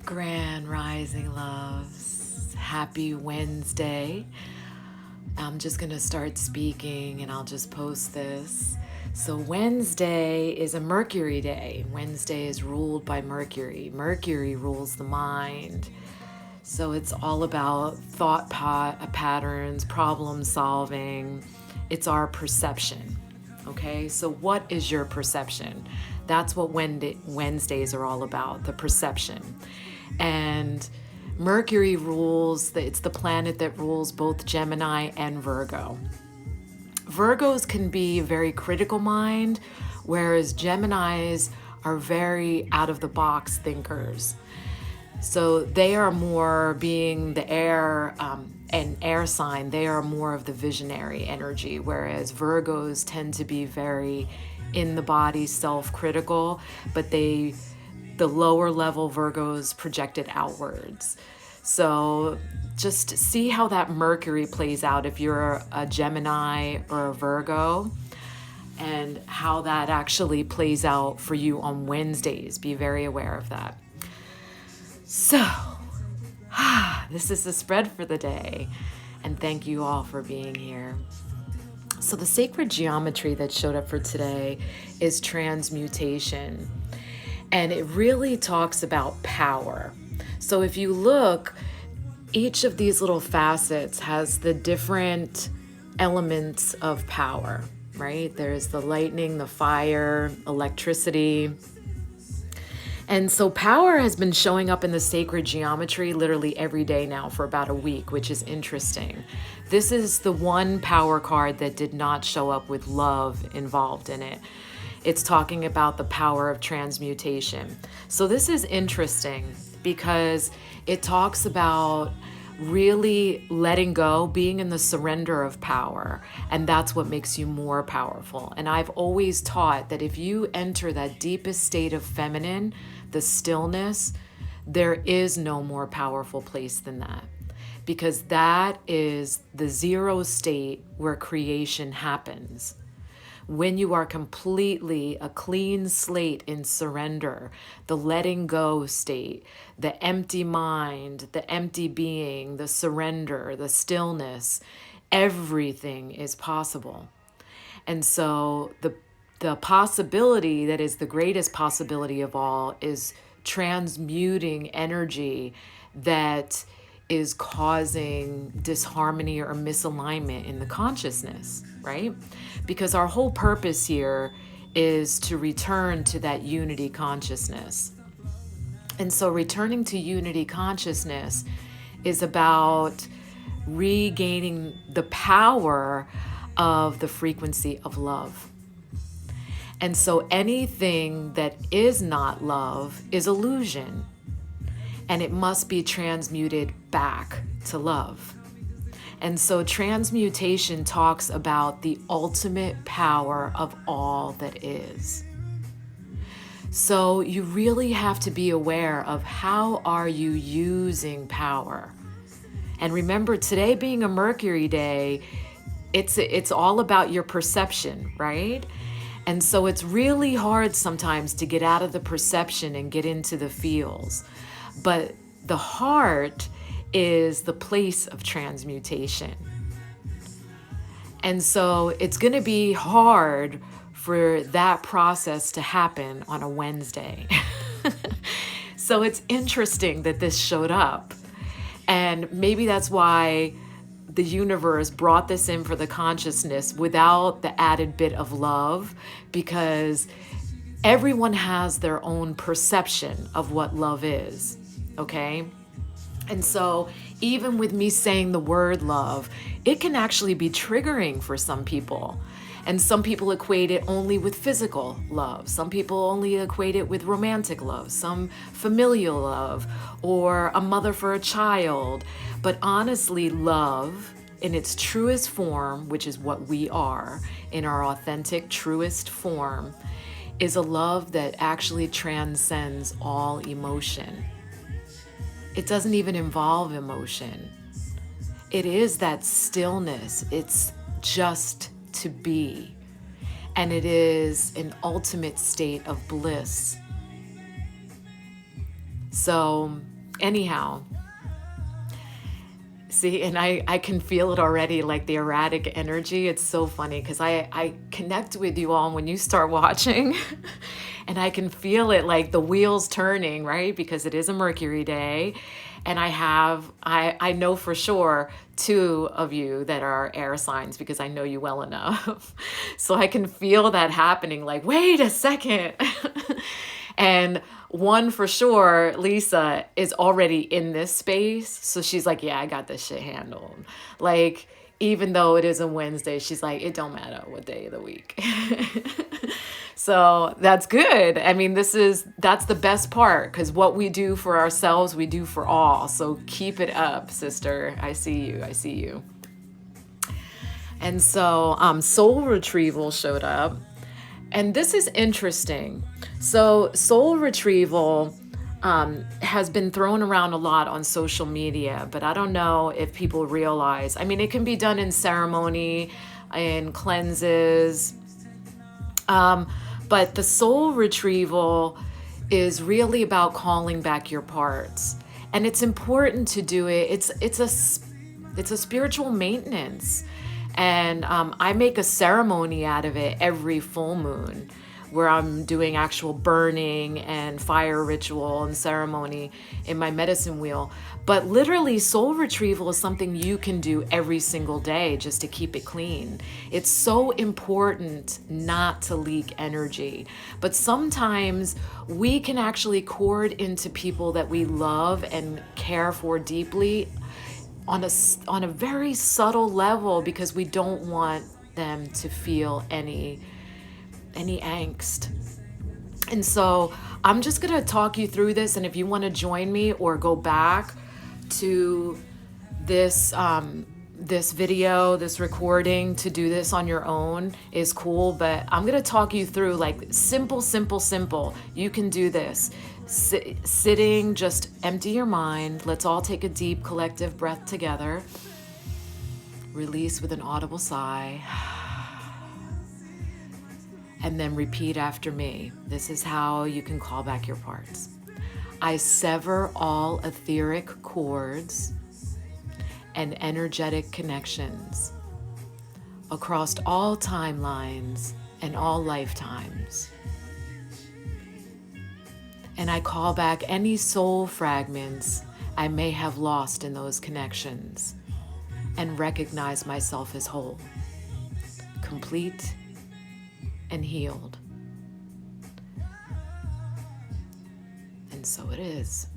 Grand Rising Loves. Happy Wednesday. I'm just going to start speaking and I'll just post this. So, Wednesday is a Mercury day. Wednesday is ruled by Mercury. Mercury rules the mind. So, it's all about thought patterns, problem solving. It's our perception. Okay, so what is your perception? That's what Wednesdays are all about, the perception. And Mercury rules, it's the planet that rules both Gemini and Virgo. Virgos can be a very critical mind, whereas Geminis are very out of the box thinkers. So they are more, being the air, an air sign, they are more of the visionary energy, whereas Virgos tend to be very in the body, self-critical, but the lower level Virgos projected outwards. So just see how that Mercury plays out if you're a Gemini or a Virgo, and how that actually plays out for you on Wednesdays. Be very aware of that. So, this is the spread for the day, and thank you all for being here. So the sacred geometry that showed up for today is transmutation, and it really talks about power. So if you look, each of these little facets has the different elements of power, right? There's the lightning, the fire, electricity. And so power has been showing up in the sacred geometry literally every day now for about a week, which is interesting. This is the one power card that did not show up with love involved in it. It's talking about the power of transmutation. So this is interesting because it talks about really letting go, being in the surrender of power, and that's what makes you more powerful. And I've always taught that if you enter that deepest state of feminine, the stillness, there is no more powerful place than that, because that is the zero state where creation happens. When you are completely a clean slate in surrender, the letting go state, the empty mind, the empty being, the surrender, the stillness, everything is possible. And so the possibility that is the greatest possibility of all is transmuting energy that is causing disharmony or misalignment in the consciousness, right? Because our whole purpose here is to return to that unity consciousness. And so returning to unity consciousness is about regaining the power of the frequency of love. And so anything that is not love is illusion, and it must be transmuted back to love. And so transmutation talks about the ultimate power of all that is. So you really have to be aware of how are you using power. And remember, today being a Mercury day, it's all about your perception, right? And so it's really hard sometimes to get out of the perception and get into the feels. But the heart is the place of transmutation. And so it's going to be hard for that process to happen on a Wednesday. So it's interesting that this showed up. And maybe that's why the universe brought this in for the consciousness without the added bit of love, because everyone has their own perception of what love is. Okay? And so even with me saying the word love, it can actually be triggering for some people. And some people equate it only with physical love. Some people only equate it with romantic love, some familial love, or a mother for a child. But honestly, love in its truest form, which is what we are in our authentic, truest form, is a love that actually transcends all emotion. It doesn't even involve emotion. It is that stillness. It's just to be. And it is an ultimate state of bliss. So Anyhow, see, and I can feel it already, like the erratic energy. It's so funny because I connect with you all when you start watching and I can feel it like the wheels turning, right? Because it is a Mercury day. And I know for sure two of you that are air signs because I know you well enough. So I can feel that happening like, wait a second. And one for sure, Lisa, is already in this space. So she's like, yeah, I got this shit handled. Like, even though it is a Wednesday, she's like, it don't matter what day of the week. So that's good. I mean, that's the best part because what we do for ourselves, we do for all. So keep it up, sister. I see you. I see you. And so Soul Retrieval showed up. And this is interesting. So Soul Retrieval has been thrown around a lot on social media, but I don't know if people realize. I mean, it can be done in ceremony, in cleanses. But the Soul Retrieval is really about calling back your parts. And it's important to do it. It's a spiritual maintenance. And I make a ceremony out of it every full moon where I'm doing actual burning and fire ritual and ceremony in my medicine wheel. But literally, Soul Retrieval is something you can do every single day just to keep it clean. It's so important not to leak energy. But sometimes we can actually cord into people that we love and care for deeply on a very subtle level because we don't want them to feel any angst. And so I'm just gonna talk you through this, and if you want to join me or go back to this this video, this recording to do this on your own is cool, but I'm gonna talk you through like simple. You can do this. Sitting, just empty your mind. Let's all take a deep collective breath together. Release with an audible sigh. And then repeat after me. This is how you can call back your parts. I sever all etheric cords and energetic connections across all timelines and all lifetimes. And I call back any soul fragments I may have lost in those connections and recognize myself as whole, complete, and healed. And so it is.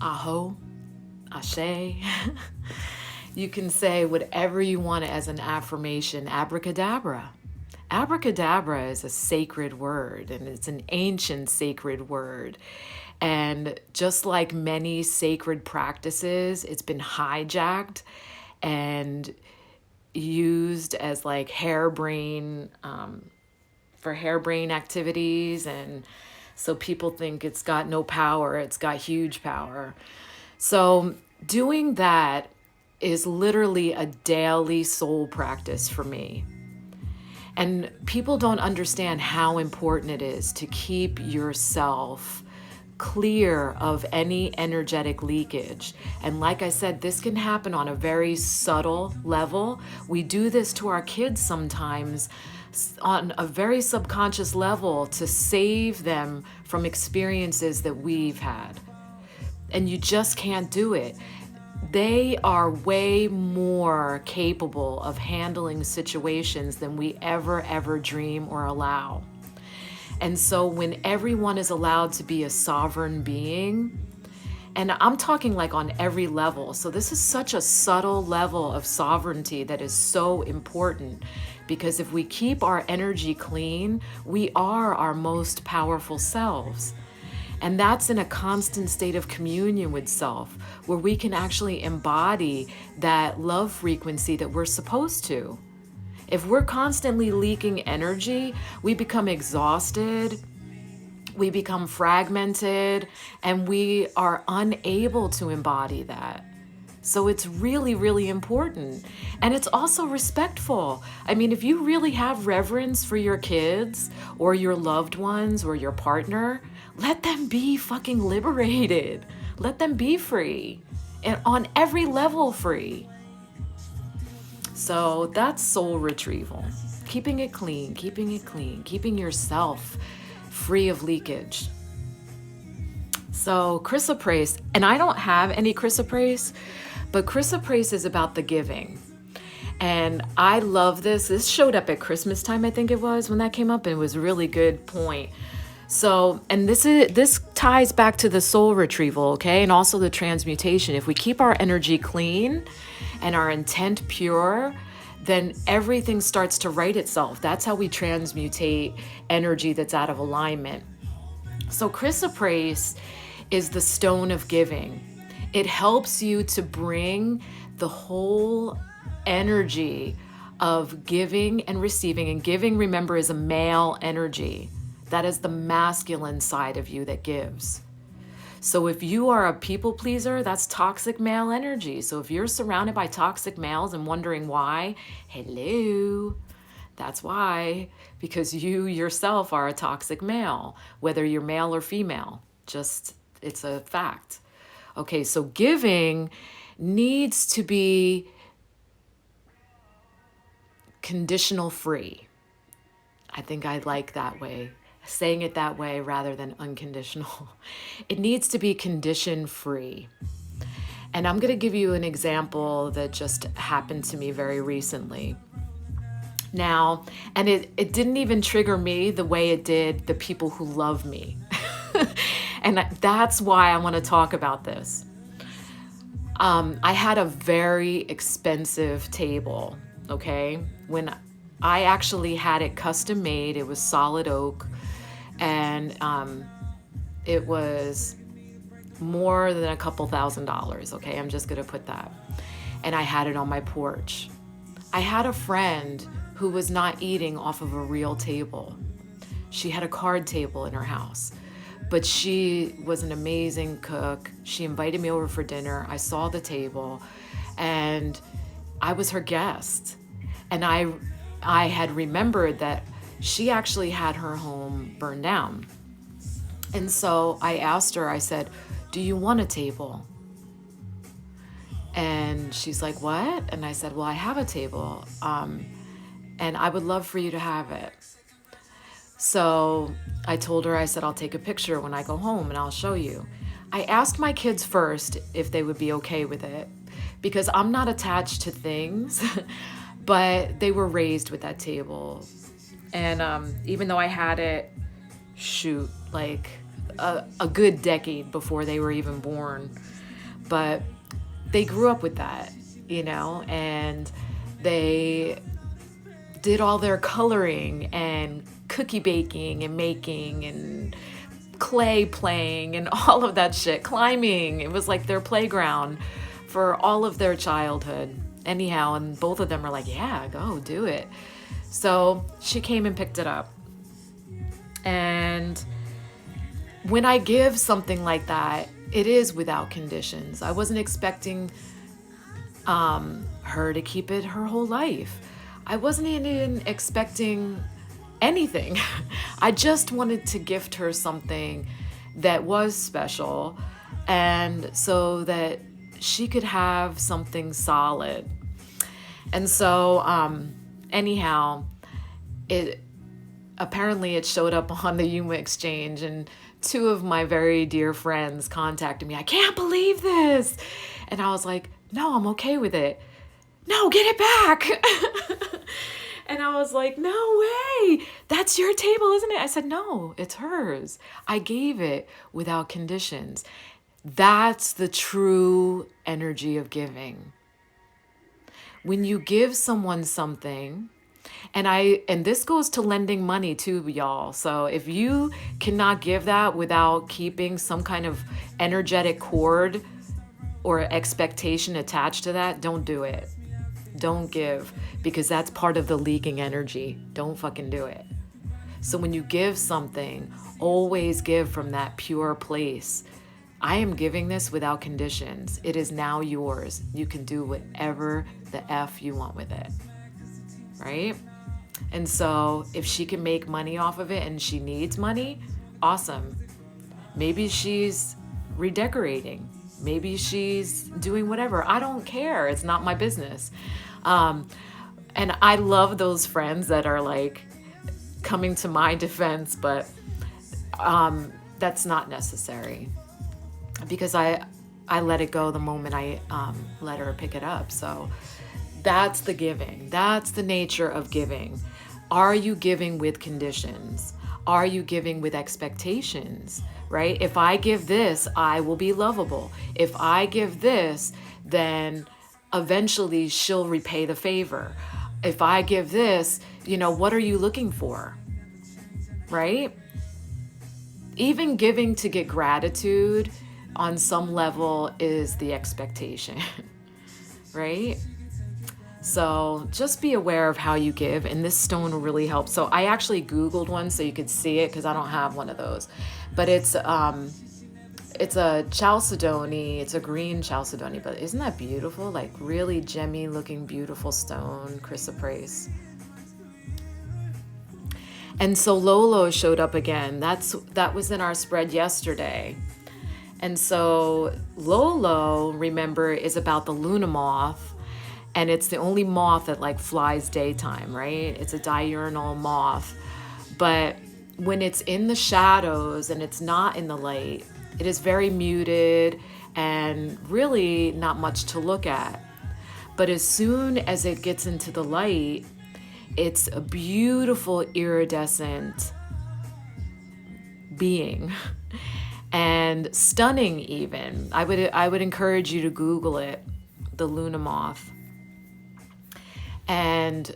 Aho, ashe. You can say whatever you want as an affirmation. Abracadabra. Abracadabra is a sacred word, and it's an ancient sacred word. And just like many sacred practices, it's been hijacked and used as like harebrained for harebrained activities. And so people think it's got no power. It's got huge power. So doing that is literally a daily soul practice for me. And people don't understand how important it is to keep yourself clear of any energetic leakage. And like I said, this can happen on a very subtle level. We do this to our kids sometimes on a very subconscious level to save them from experiences that we've had. And you just can't do it. They are way more capable of handling situations than we ever dream or allow. And so when everyone is allowed to be a sovereign being, and I'm talking like on every level, so this is such a subtle level of sovereignty that is so important, because if we keep our energy clean, we are our most powerful selves. And that's in a constant state of communion with self, where we can actually embody that love frequency that we're supposed to. If we're constantly leaking energy, we become exhausted, we become fragmented, and we are unable to embody that. So it's really, really important. And it's also respectful. I mean, if you really have reverence for your kids or your loved ones or your partner, let them be fucking liberated. Let them be free and on every level free. So that's soul retrieval. Keeping it clean, keeping yourself free of leakage. So chrysoprase, and I don't have any chrysoprase, but chrysoprase is about the giving. And I love this. This showed up at Christmas time, I think it was, when that came up, and it was a really good point. So, and this ties back to the soul retrieval, okay? And also the transmutation. If we keep our energy clean and our intent pure, then everything starts to right itself. That's how we transmutate energy that's out of alignment. So chrysoprase is the stone of giving. It helps you to bring the whole energy of giving and receiving. And giving, remember, is a male energy. That is the masculine side of you that gives. So if you are a people pleaser, that's toxic male energy. So if you're surrounded by toxic males and wondering why, hello, that's why. Because you yourself are a toxic male, whether you're male or female. Just, it's a fact. Okay, so giving needs to be conditional free. I think I like that way, saying it that way rather than unconditional. It needs to be condition free. And I'm going to give you an example that just happened to me very recently. Now, and it didn't even trigger me the way it did the people who love me. And that's why I want to talk about this. I had a very expensive table, okay? When I actually had it custom made, it was solid oak, and it was more than a couple $1,000s, okay? I'm just gonna put that. And I had it on my porch. I had a friend who was not eating off of a real table. She had a card table in her house, but she was an amazing cook. She invited me over for dinner. I saw the table and I was her guest. And I had remembered that she actually had her home burned down. And so I asked her, I said, "Do you want a table?" And she's like, "What?" And I said, "Well, I have a table, and I would love for you to have it." So I told her, I said, "I'll take a picture when I go home and I'll show you." I asked my kids first if they would be okay with it, because I'm not attached to things, but they were raised with that table. And even though I had it, like a good decade before they were even born, but they grew up with that, you know, and they did all their coloring and cookie baking and making and clay playing and all of that shit, climbing. It was like their playground for all of their childhood. Anyhow, and both of them were like, "Yeah, go do it." So she came and picked it up. And when I give something like that, it is without conditions. I wasn't expecting her to keep it her whole life. I wasn't even expecting anything. I just wanted to gift her something that was special, and so that she could have something solid. And so anyhow, apparently it showed up on the Yuma Exchange, and two of my very dear friends contacted me. "I can't believe this." And I was like, "No, I'm okay with it." "No, get it back." And I was like, "No way. That's your table, isn't it?" I said, "No, it's hers. I gave it without conditions." That's the true energy of giving. When you give someone something, and this goes to lending money too, y'all. So if you cannot give that without keeping some kind of energetic cord or expectation attached to that, don't do it. Don't give, because that's part of the leaking energy. Don't fucking do it. So when you give something, always give from that pure place, I am giving this without conditions. It is now yours. You can do whatever the F you want with it, right? And so if she can make money off of it and she needs money, awesome. Maybe she's redecorating. Maybe she's doing whatever. I don't care. It's not my business. And I love those friends that are like coming to my defense, but that's not necessary, because I let it go the moment I let her pick it up. So that's the giving. That's the nature of giving. Are you giving with conditions? Are you giving with expectations, right? If I give this, I will be lovable. If I give this, then eventually she'll repay the favor. If I give this, what are you looking for, right? Even giving to get gratitude on some level is the expectation, right? So just be aware of how you give, and this stone will really help. So I actually Googled one so you could see it, because I don't have one of those. But it's a chalcedony. It's a green chalcedony, but isn't that beautiful? Like really gemmy looking, beautiful stone, chrysoprase. And so Lola showed up again. That was in our spread yesterday. And so Lola, remember, is about the Luna moth. And it's the only moth that like flies daytime, right? It's a diurnal moth. But when it's in the shadows and it's not in the light, it is very muted and really not much to look at. But as soon as it gets into the light, it's a beautiful iridescent being and stunning even. I would encourage you to Google it, the Luna moth. And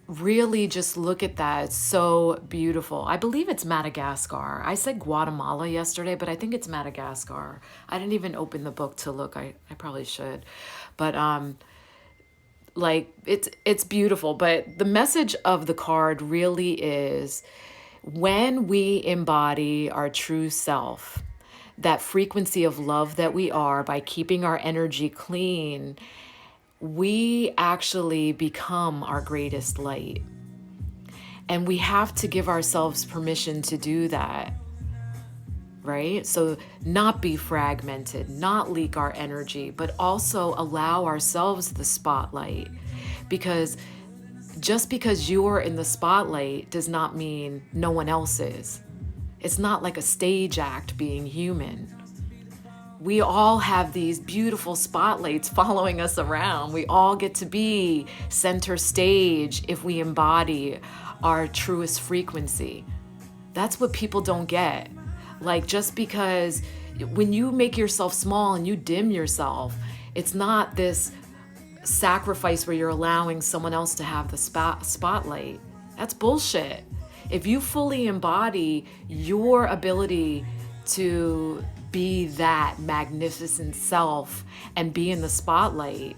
really just look at that. It's so beautiful. I believe it's Madagascar. I said Guatemala yesterday, but I think it's Madagascar. I didn't even open the book to look. I probably should. But like it's beautiful. But the message of the card really is, when we embody our true self, that frequency of love that we are, by keeping our energy clean, we actually become our greatest light. And we have to give ourselves permission to do that, right? So not be fragmented, not leak our energy, but also allow ourselves the spotlight. Because just because you're in the spotlight does not mean no one else is. It's not like a stage act being human. We all have these beautiful spotlights following us around. We all get to be center stage if we embody our truest frequency. That's what people don't get. Like, just because when you make yourself small and you dim yourself, it's not this sacrifice where you're allowing someone else to have the spotlight. That's bullshit. If you fully embody your ability to be that magnificent self and be in the spotlight,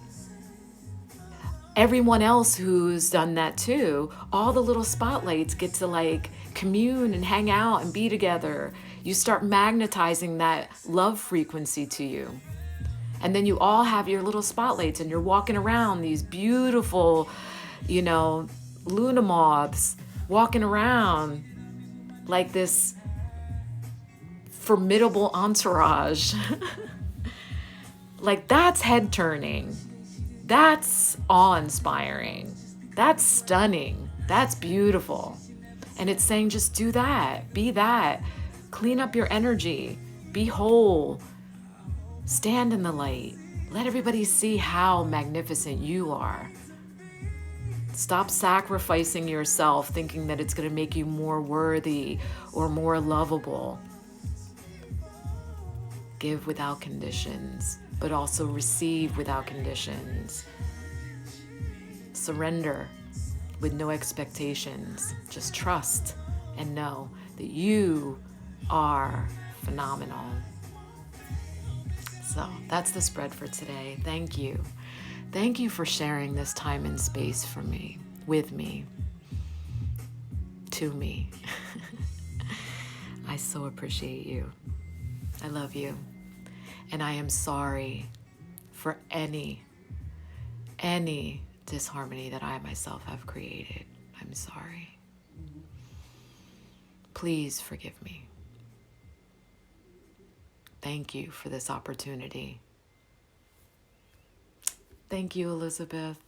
everyone else who's done that too, all the little spotlights get to like commune and hang out and be together. You start magnetizing that love frequency to you. And then you all have your little spotlights and you're walking around, these beautiful, Luna moths walking around like this formidable entourage. Like, that's head turning. That's awe-inspiring. That's stunning. That's beautiful. And it's saying, just do that. Be that. Clean up your energy. Be whole. Stand in the light. Let everybody see how magnificent you are. Stop sacrificing yourself thinking that it's going to make you more worthy or more lovable. Give without conditions, but also receive without conditions. Surrender with no expectations. Just trust and know that you are phenomenal. So that's the spread for today. Thank you. Thank you for sharing this time and space for me, with me, to me. I so appreciate you. I love you. And I am sorry for any disharmony that I myself have created. I'm sorry. Please forgive me. Thank you for this opportunity. Thank you, Elizabeth.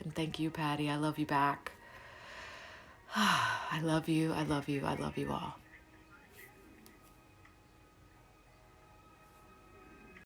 And thank you, Patty. I love you back. I love you. I love you. I love you all.